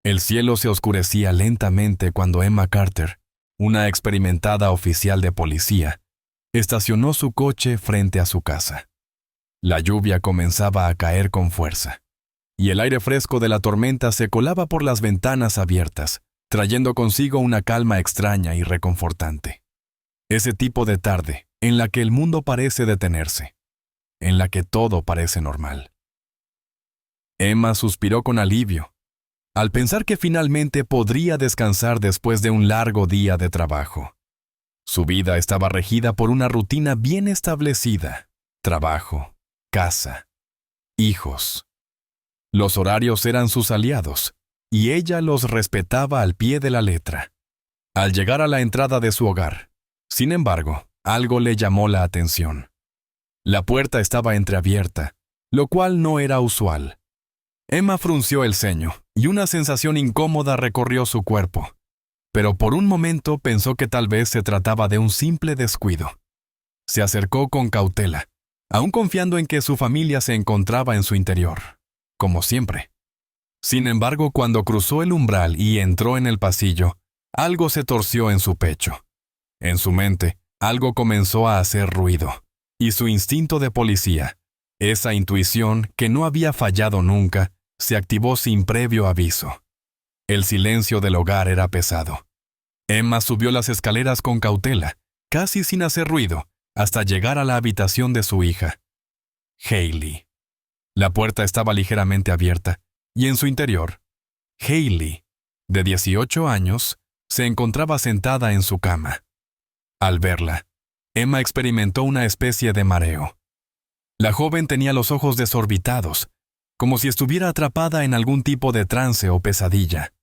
El cielo se oscurecía lentamente cuando Emma Carter, una experimentada oficial de policía, estacionó su coche frente a su casa. La lluvia comenzaba a caer con fuerza, y el aire fresco de la tormenta se colaba por las ventanas abiertas, trayendo consigo una calma extraña y reconfortante. Ese tipo de tarde en la que el mundo parece detenerse, en la que todo parece normal. Emma suspiró con alivio, al pensar que finalmente podría descansar después de un largo día de trabajo. Su vida estaba regida por una rutina bien establecida: trabajo, casa, hijos. Los horarios eran sus aliados, y ella los respetaba al pie de la letra. Al llegar a la entrada de su hogar, sin embargo, algo le llamó la atención. La puerta estaba entreabierta, lo cual no era usual. Emma frunció el ceño, y una sensación incómoda recorrió su cuerpo. Pero por un momento pensó que tal vez se trataba de un simple descuido. Se acercó con cautela, aún confiando en que su familia se encontraba en su interior, como siempre. Sin embargo, cuando cruzó el umbral y entró en el pasillo, algo se torció en su pecho. En su mente, algo comenzó a hacer ruido, y su instinto de policía, esa intuición que no había fallado nunca, se activó sin previo aviso. El silencio del hogar era pesado. Emma subió las escaleras con cautela, casi sin hacer ruido, hasta llegar a la habitación de su hija, Hailey. La puerta estaba ligeramente abierta, y en su interior, Hailey, de 18 años, se encontraba sentada en su cama. Al verla, Emma experimentó una especie de mareo. La joven tenía los ojos desorbitados, como si estuviera atrapada en algún tipo de trance o pesadilla.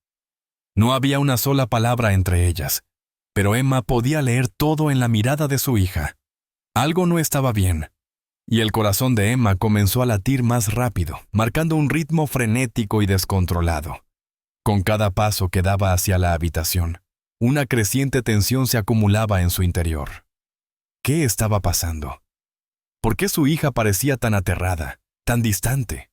No había una sola palabra entre ellas, pero Emma podía leer todo en la mirada de su hija. Algo no estaba bien, y el corazón de Emma comenzó a latir más rápido, marcando un ritmo frenético y descontrolado. Con cada paso que daba hacia la habitación, una creciente tensión se acumulaba en su interior. ¿Qué estaba pasando? ¿Por qué su hija parecía tan aterrada, tan distante?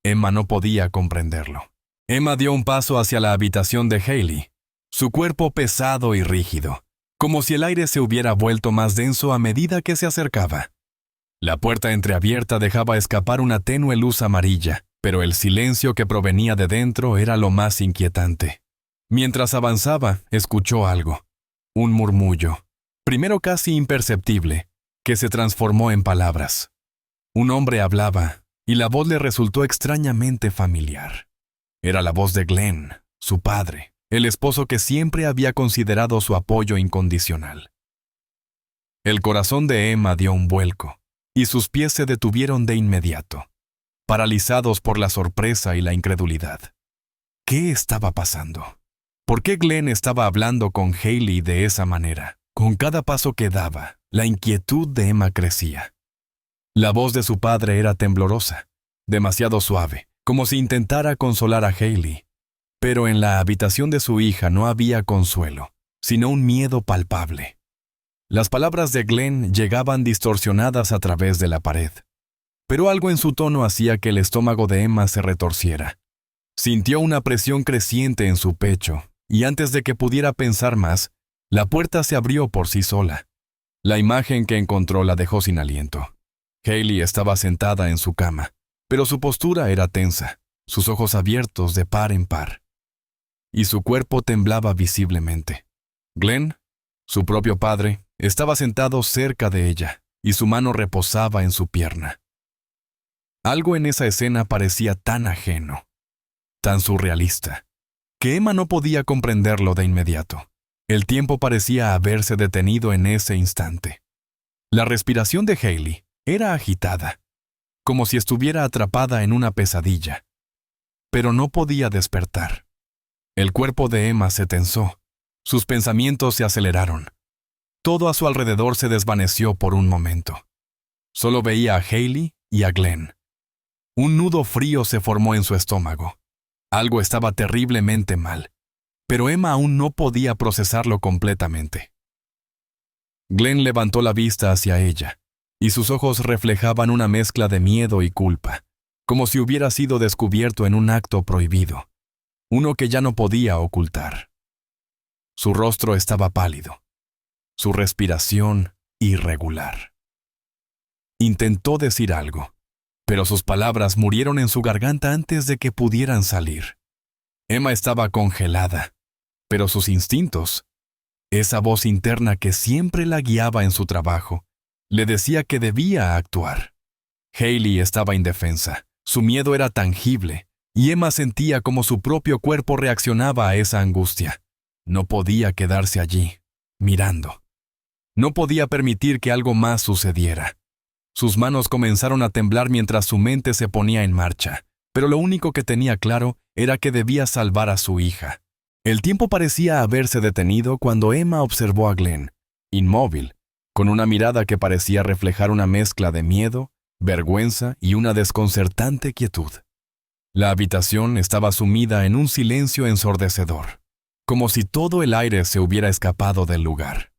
Emma no podía comprenderlo. Emma dio un paso hacia la habitación de Hailey, su cuerpo pesado y rígido, como si el aire se hubiera vuelto más denso a medida que se acercaba. La puerta entreabierta dejaba escapar una tenue luz amarilla, pero el silencio que provenía de dentro era lo más inquietante. Mientras avanzaba, escuchó algo, un murmullo, primero casi imperceptible, que se transformó en palabras. Un hombre hablaba, y la voz le resultó extrañamente familiar. Era la voz de Glenn, su padre, el esposo que siempre había considerado su apoyo incondicional. El corazón de Emma dio un vuelco, y sus pies se detuvieron de inmediato, paralizados por la sorpresa y la incredulidad. ¿Qué estaba pasando? ¿Por qué Glenn estaba hablando con Hailey de esa manera? Con cada paso que daba, la inquietud de Emma crecía. La voz de su padre era temblorosa, demasiado suave, como si intentara consolar a Hailey. Pero en la habitación de su hija no había consuelo, sino un miedo palpable. Las palabras de Glenn llegaban distorsionadas a través de la pared, pero algo en su tono hacía que el estómago de Emma se retorciera. Sintió una presión creciente en su pecho, y antes de que pudiera pensar más, la puerta se abrió por sí sola. La imagen que encontró la dejó sin aliento. Hailey estaba sentada en su cama, pero su postura era tensa, sus ojos abiertos de par en par, y su cuerpo temblaba visiblemente. Glenn, su propio padre, estaba sentado cerca de ella, y su mano reposaba en su pierna. Algo en esa escena parecía tan ajeno, tan surrealista, que Emma no podía comprenderlo de inmediato. El tiempo parecía haberse detenido en ese instante. La respiración de Hailey era agitada, como si estuviera atrapada en una pesadilla, pero no podía despertar. El cuerpo de Emma se tensó, sus pensamientos se aceleraron. Todo a su alrededor se desvaneció por un momento. Solo veía a Hailey y a Glenn. Un nudo frío se formó en su estómago. Algo estaba terriblemente mal, pero Emma aún no podía procesarlo completamente. Glenn levantó la vista hacia ella, y sus ojos reflejaban una mezcla de miedo y culpa, como si hubiera sido descubierto en un acto prohibido. uno que ya no podía ocultar. Su rostro estaba pálido, su respiración irregular. Intentó decir algo, pero sus palabras murieron en su garganta antes de que pudieran salir. Emma estaba congelada, pero sus instintos, esa voz interna que siempre la guiaba en su trabajo, le decía que debía actuar. Hailey estaba indefensa, su miedo era tangible, y Emma sentía como su propio cuerpo reaccionaba a esa angustia. No podía quedarse allí, mirando. No podía permitir que algo más sucediera. Sus manos comenzaron a temblar mientras su mente se ponía en marcha, pero lo único que tenía claro era que debía salvar a su hija. El tiempo parecía haberse detenido cuando Emma observó a Glenn, inmóvil, con una mirada que parecía reflejar una mezcla de miedo, vergüenza y una desconcertante quietud. La habitación estaba sumida en un silencio ensordecedor, como si todo el aire se hubiera escapado del lugar.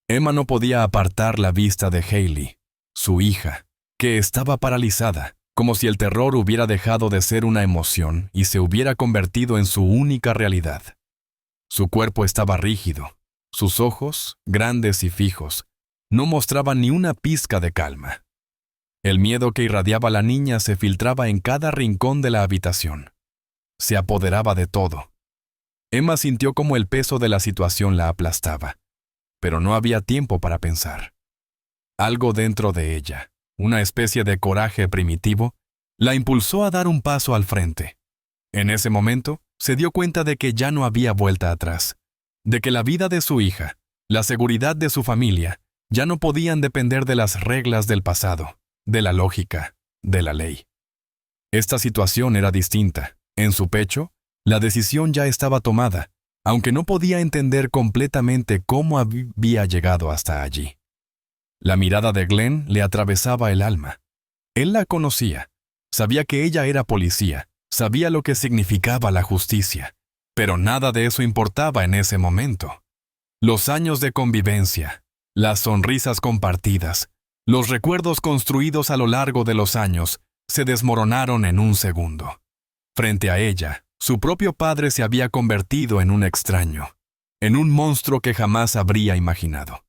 Emma no podía apartar la vista de Hailey, su hija, que estaba paralizada, como si el terror hubiera dejado de ser una emoción y se hubiera convertido en su única realidad. Su cuerpo estaba rígido, sus ojos, grandes y fijos, no mostraban ni una pizca de calma. El miedo que irradiaba la niña se filtraba en cada rincón de la habitación. Se apoderaba de todo. Emma sintió como el peso de la situación la aplastaba, pero no había tiempo para pensar. Algo dentro de ella, una especie de coraje primitivo, la impulsó a dar un paso al frente. En ese momento, se dio cuenta de que ya no había vuelta atrás, de que la vida de su hija, la seguridad de su familia, ya no podían depender de las reglas del pasado, de la lógica, de la ley. Esta situación era distinta. En su pecho, la decisión ya estaba tomada, aunque no podía entender completamente cómo había llegado hasta allí. La mirada de Glenn le atravesaba el alma. Él la conocía, sabía que ella era policía, sabía lo que significaba la justicia, pero nada de eso importaba en ese momento. Los años de convivencia, las sonrisas compartidas, los recuerdos construidos a lo largo de los años se desmoronaron en un segundo. Frente a ella, su propio padre se había convertido en un extraño, en un monstruo que jamás habría imaginado.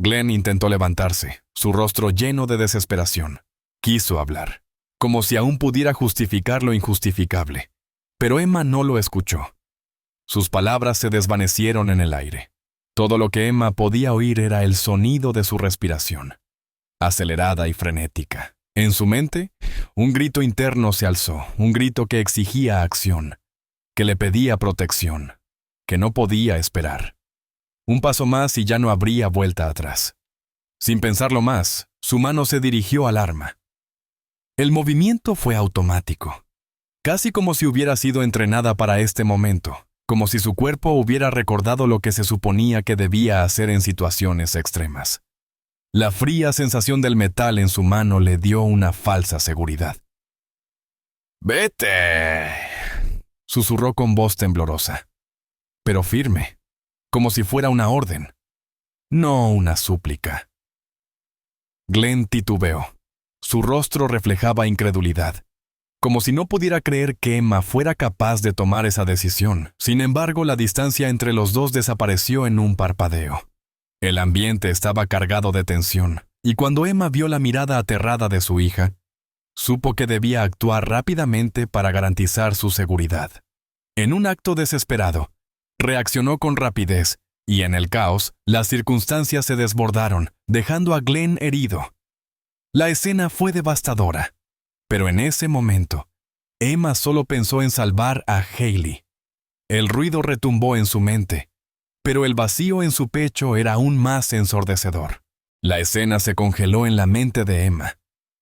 Glenn intentó levantarse, su rostro lleno de desesperación. Quiso hablar, como si aún pudiera justificar lo injustificable, pero Emma no lo escuchó. Sus palabras se desvanecieron en el aire. Todo lo que Emma podía oír era el sonido de su respiración, acelerada y frenética. En su mente, un grito interno se alzó, un grito que exigía acción, que le pedía protección, que no podía esperar. Un paso más y ya no habría vuelta atrás. Sin pensarlo más, su mano se dirigió al arma. El movimiento fue automático, casi como si hubiera sido entrenada para este momento, como si su cuerpo hubiera recordado lo que se suponía que debía hacer en situaciones extremas. La fría sensación del metal en su mano le dio una falsa seguridad. «¡Vete!», susurró con voz temblorosa, pero firme, como si fuera una orden, no una súplica. Glenn titubeó. Su rostro reflejaba incredulidad, como si no pudiera creer que Emma fuera capaz de tomar esa decisión. Sin embargo, la distancia entre los dos desapareció en un parpadeo. El ambiente estaba cargado de tensión, y cuando Emma vio la mirada aterrada de su hija, supo que debía actuar rápidamente para garantizar su seguridad. En un acto desesperado, reaccionó con rapidez, y en el caos, las circunstancias se desbordaron, dejando a Glenn herido. La escena fue devastadora, pero en ese momento, Emma solo pensó en salvar a Hailey. El ruido retumbó en su mente, pero el vacío en su pecho era aún más ensordecedor. La escena se congeló en la mente de Emma.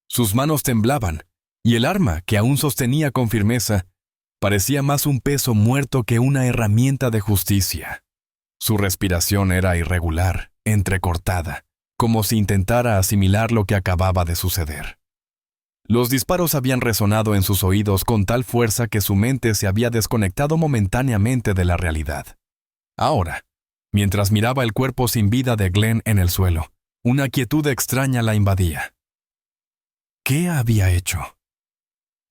Sus manos temblaban, y el arma, que aún sostenía con firmeza, parecía más un peso muerto que una herramienta de justicia. Su respiración era irregular, entrecortada, como si intentara asimilar lo que acababa de suceder. Los disparos habían resonado en sus oídos con tal fuerza que su mente se había desconectado momentáneamente de la realidad. Ahora, mientras miraba el cuerpo sin vida de Glenn en el suelo, una quietud extraña la invadía. ¿Qué había hecho?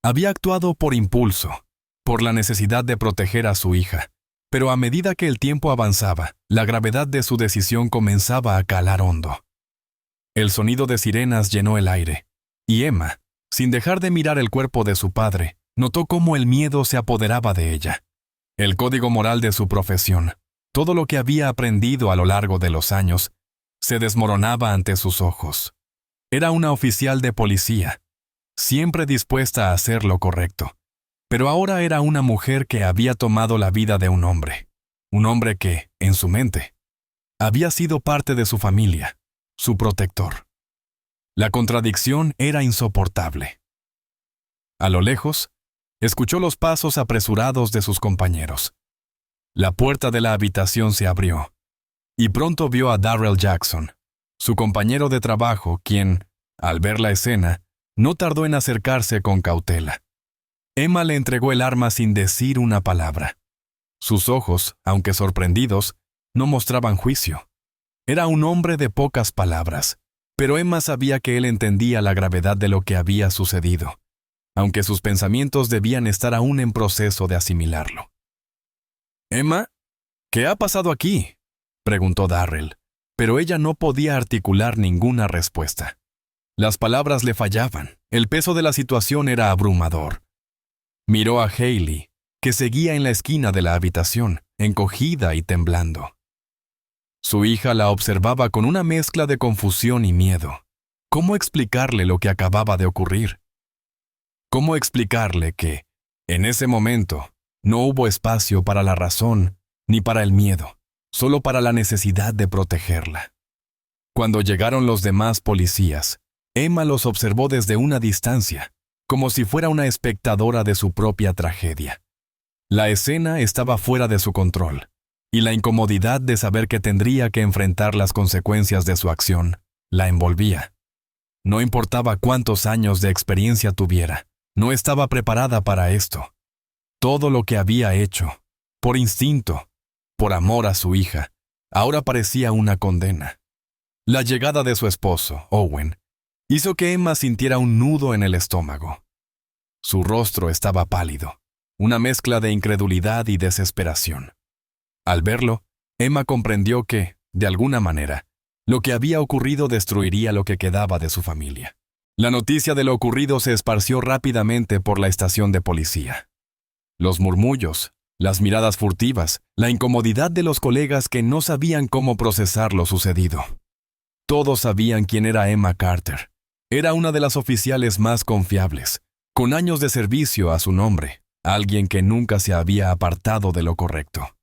Había actuado por impulso, por la necesidad de proteger a su hija, pero a medida que el tiempo avanzaba, la gravedad de su decisión comenzaba a calar hondo. El sonido de sirenas llenó el aire, y Emma, sin dejar de mirar el cuerpo de su padre, notó cómo el miedo se apoderaba de ella. El código moral de su profesión, todo lo que había aprendido a lo largo de los años, se desmoronaba ante sus ojos. Era una oficial de policía, siempre dispuesta a hacer lo correcto, pero ahora era una mujer que había tomado la vida de un hombre que, en su mente, había sido parte de su familia, su protector. La contradicción era insoportable. A lo lejos, escuchó los pasos apresurados de sus compañeros. La puerta de la habitación se abrió, y pronto vio a Darrell Jackson, su compañero de trabajo, quien, al ver la escena, no tardó en acercarse con cautela. Emma le entregó el arma sin decir una palabra. Sus ojos, aunque sorprendidos, no mostraban juicio. Era un hombre de pocas palabras, pero Emma sabía que él entendía la gravedad de lo que había sucedido, aunque sus pensamientos debían estar aún en proceso de asimilarlo. «Emma, ¿qué ha pasado aquí?», preguntó Darrell, pero ella no podía articular ninguna respuesta. Las palabras le fallaban, el peso de la situación era abrumador. Miró a Hailey, que seguía en la esquina de la habitación, encogida y temblando. Su hija la observaba con una mezcla de confusión y miedo. ¿Cómo explicarle lo que acababa de ocurrir? ¿Cómo explicarle que, en ese momento, no hubo espacio para la razón ni para el miedo, solo para la necesidad de protegerla? Cuando llegaron los demás policías, Emma los observó desde una distancia, como si fuera una espectadora de su propia tragedia. La escena estaba fuera de su control, y la incomodidad de saber que tendría que enfrentar las consecuencias de su acción la envolvía. No importaba cuántos años de experiencia tuviera, no estaba preparada para esto. Todo lo que había hecho, por instinto, por amor a su hija, ahora parecía una condena. La llegada de su esposo, Owen, hizo que Emma sintiera un nudo en el estómago. Su rostro estaba pálido, una mezcla de incredulidad y desesperación. Al verlo, Emma comprendió que, de alguna manera, lo que había ocurrido destruiría lo que quedaba de su familia. La noticia de lo ocurrido se esparció rápidamente por la estación de policía. Los murmullos, las miradas furtivas, la incomodidad de los colegas que no sabían cómo procesar lo sucedido. Todos sabían quién era Emma Carter. Era una de las oficiales más confiables, con años de servicio a su nombre, alguien que nunca se había apartado de lo correcto.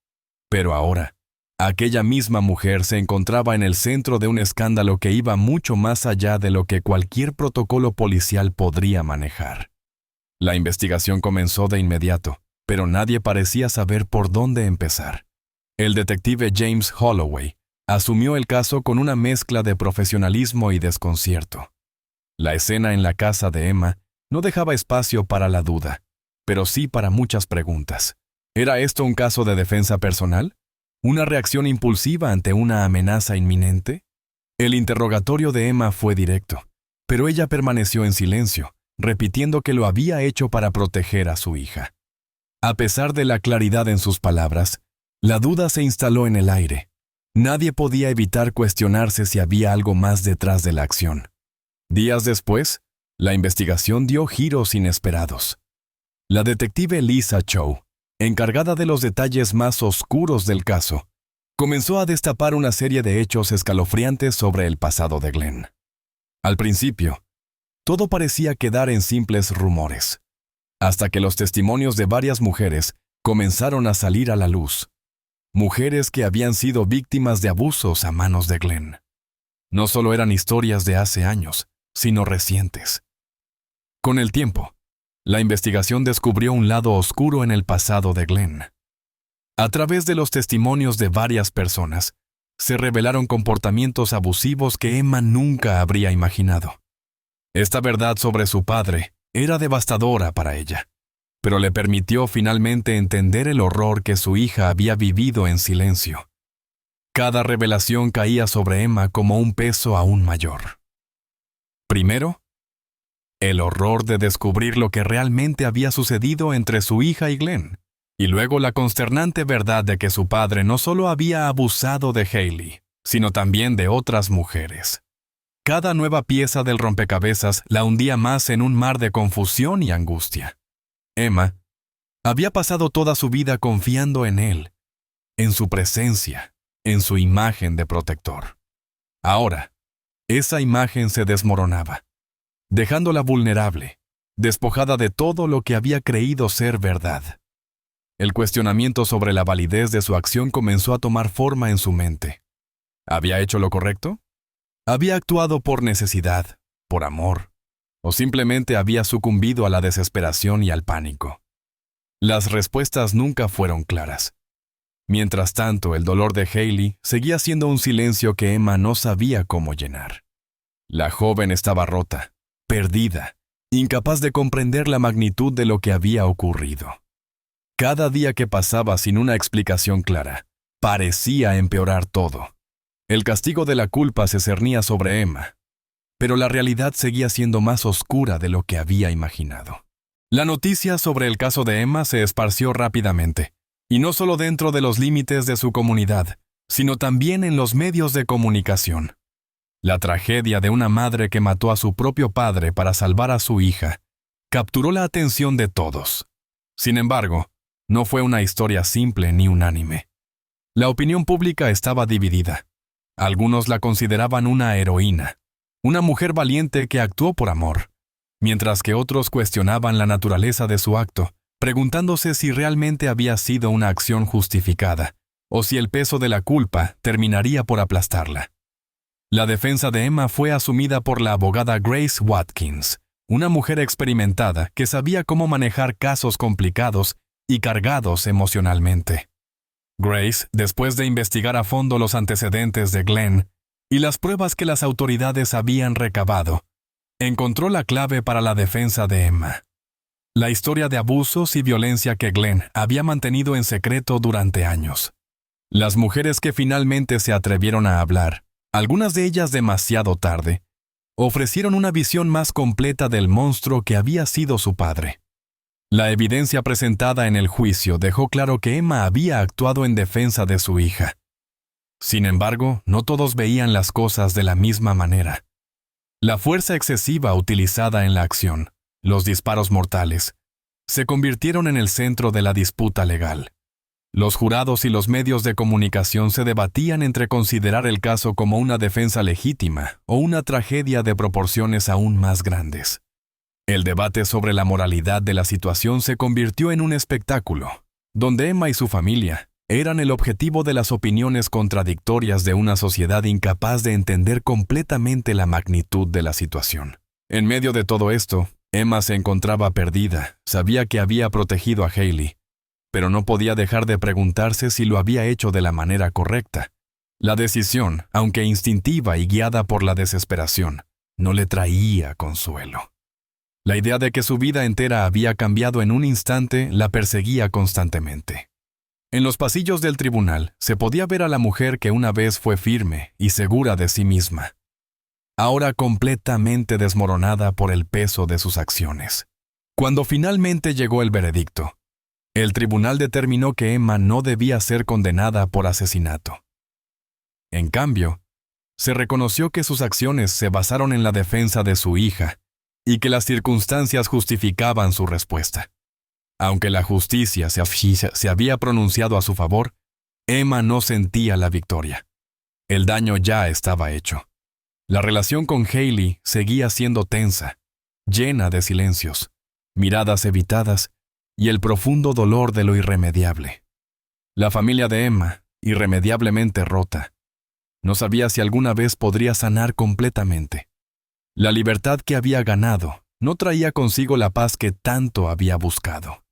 Pero ahora, aquella misma mujer se encontraba en el centro de un escándalo que iba mucho más allá de lo que cualquier protocolo policial podría manejar. La investigación comenzó de inmediato, pero nadie parecía saber por dónde empezar. El detective James Holloway asumió el caso con una mezcla de profesionalismo y desconcierto. La escena en la casa de Emma no dejaba espacio para la duda, pero sí para muchas preguntas. ¿Era esto un caso de defensa personal? ¿Una reacción impulsiva ante una amenaza inminente? El interrogatorio de Emma fue directo, pero ella permaneció en silencio, repitiendo que lo había hecho para proteger a su hija. A pesar de la claridad en sus palabras, la duda se instaló en el aire. Nadie podía evitar cuestionarse si había algo más detrás de la acción. Días después, la investigación dio giros inesperados. La detective Lisa Chow, encargada de los detalles más oscuros del caso, comenzó a destapar una serie de hechos escalofriantes sobre el pasado de Glenn. Al principio, todo parecía quedar en simples rumores, hasta que los testimonios de varias mujeres comenzaron a salir a la luz. Mujeres que habían sido víctimas de abusos a manos de Glenn. No solo eran historias de hace años, sino recientes. Con el tiempo, la investigación descubrió un lado oscuro en el pasado de Glenn. A través de los testimonios de varias personas, se revelaron comportamientos abusivos que Emma nunca habría imaginado. Esta verdad sobre su padre era devastadora para ella, pero le permitió finalmente entender el horror que su hija había vivido en silencio. Cada revelación caía sobre Emma como un peso aún mayor. Primero, el horror de descubrir lo que realmente había sucedido entre su hija y Glenn, y luego la consternante verdad de que su padre no solo había abusado de Hailey, sino también de otras mujeres. Cada nueva pieza del rompecabezas la hundía más en un mar de confusión y angustia. Emma había pasado toda su vida confiando en él, en su presencia, en su imagen de protector. Ahora, esa imagen se desmoronaba, dejándola vulnerable, despojada de todo lo que había creído ser verdad. El cuestionamiento sobre la validez de su acción comenzó a tomar forma en su mente. ¿Había hecho lo correcto? ¿Había actuado por necesidad, por amor, o simplemente había sucumbido a la desesperación y al pánico? Las respuestas nunca fueron claras. Mientras tanto, el dolor de Hailey seguía siendo un silencio que Emma no sabía cómo llenar. La joven estaba rota, perdida, incapaz de comprender la magnitud de lo que había ocurrido. Cada día que pasaba sin una explicación clara, parecía empeorar todo. El castigo de la culpa se cernía sobre Emma, pero la realidad seguía siendo más oscura de lo que había imaginado. La noticia sobre el caso de Emma se esparció rápidamente, y no solo dentro de los límites de su comunidad, sino también en los medios de comunicación. La tragedia de una madre que mató a su propio padre para salvar a su hija capturó la atención de todos. Sin embargo, no fue una historia simple ni unánime. La opinión pública estaba dividida. Algunos la consideraban una heroína, una mujer valiente que actuó por amor, mientras que otros cuestionaban la naturaleza de su acto, preguntándose si realmente había sido una acción justificada, o si el peso de la culpa terminaría por aplastarla. La defensa de Emma fue asumida por la abogada Grace Watkins, una mujer experimentada que sabía cómo manejar casos complicados y cargados emocionalmente. Grace, después de investigar a fondo los antecedentes de Glenn y las pruebas que las autoridades habían recabado, encontró la clave para la defensa de Emma. La historia de abusos y violencia que Glenn había mantenido en secreto durante años. Las mujeres que finalmente se atrevieron a hablar, algunas de ellas demasiado tarde, ofrecieron una visión más completa del monstruo que había sido su padre. La evidencia presentada en el juicio dejó claro que Emma había actuado en defensa de su hija. Sin embargo, no todos veían las cosas de la misma manera. La fuerza excesiva utilizada en la acción, los disparos mortales, se convirtieron en el centro de la disputa legal. Los jurados y los medios de comunicación se debatían entre considerar el caso como una defensa legítima o una tragedia de proporciones aún más grandes. El debate sobre la moralidad de la situación se convirtió en un espectáculo, donde Emma y su familia eran el objetivo de las opiniones contradictorias de una sociedad incapaz de entender completamente la magnitud de la situación. En medio de todo esto, Emma se encontraba perdida, sabía que había protegido a Hailey, pero no podía dejar de preguntarse si lo había hecho de la manera correcta. La decisión, aunque instintiva y guiada por la desesperación, no le traía consuelo. La idea de que su vida entera había cambiado en un instante la perseguía constantemente. En los pasillos del tribunal se podía ver a la mujer que una vez fue firme y segura de sí misma, ahora completamente desmoronada por el peso de sus acciones. Cuando finalmente llegó el veredicto, el tribunal determinó que Emma no debía ser condenada por asesinato. En cambio, se reconoció que sus acciones se basaron en la defensa de su hija y que las circunstancias justificaban su respuesta. Aunque la justicia se había pronunciado a su favor, Emma no sentía la victoria. El daño ya estaba hecho. La relación con Hailey seguía siendo tensa, llena de silencios, miradas evitadas y el profundo dolor de lo irremediable. La familia de Emma, irremediablemente rota, no sabía si alguna vez podría sanar completamente. La libertad que había ganado no traía consigo la paz que tanto había buscado.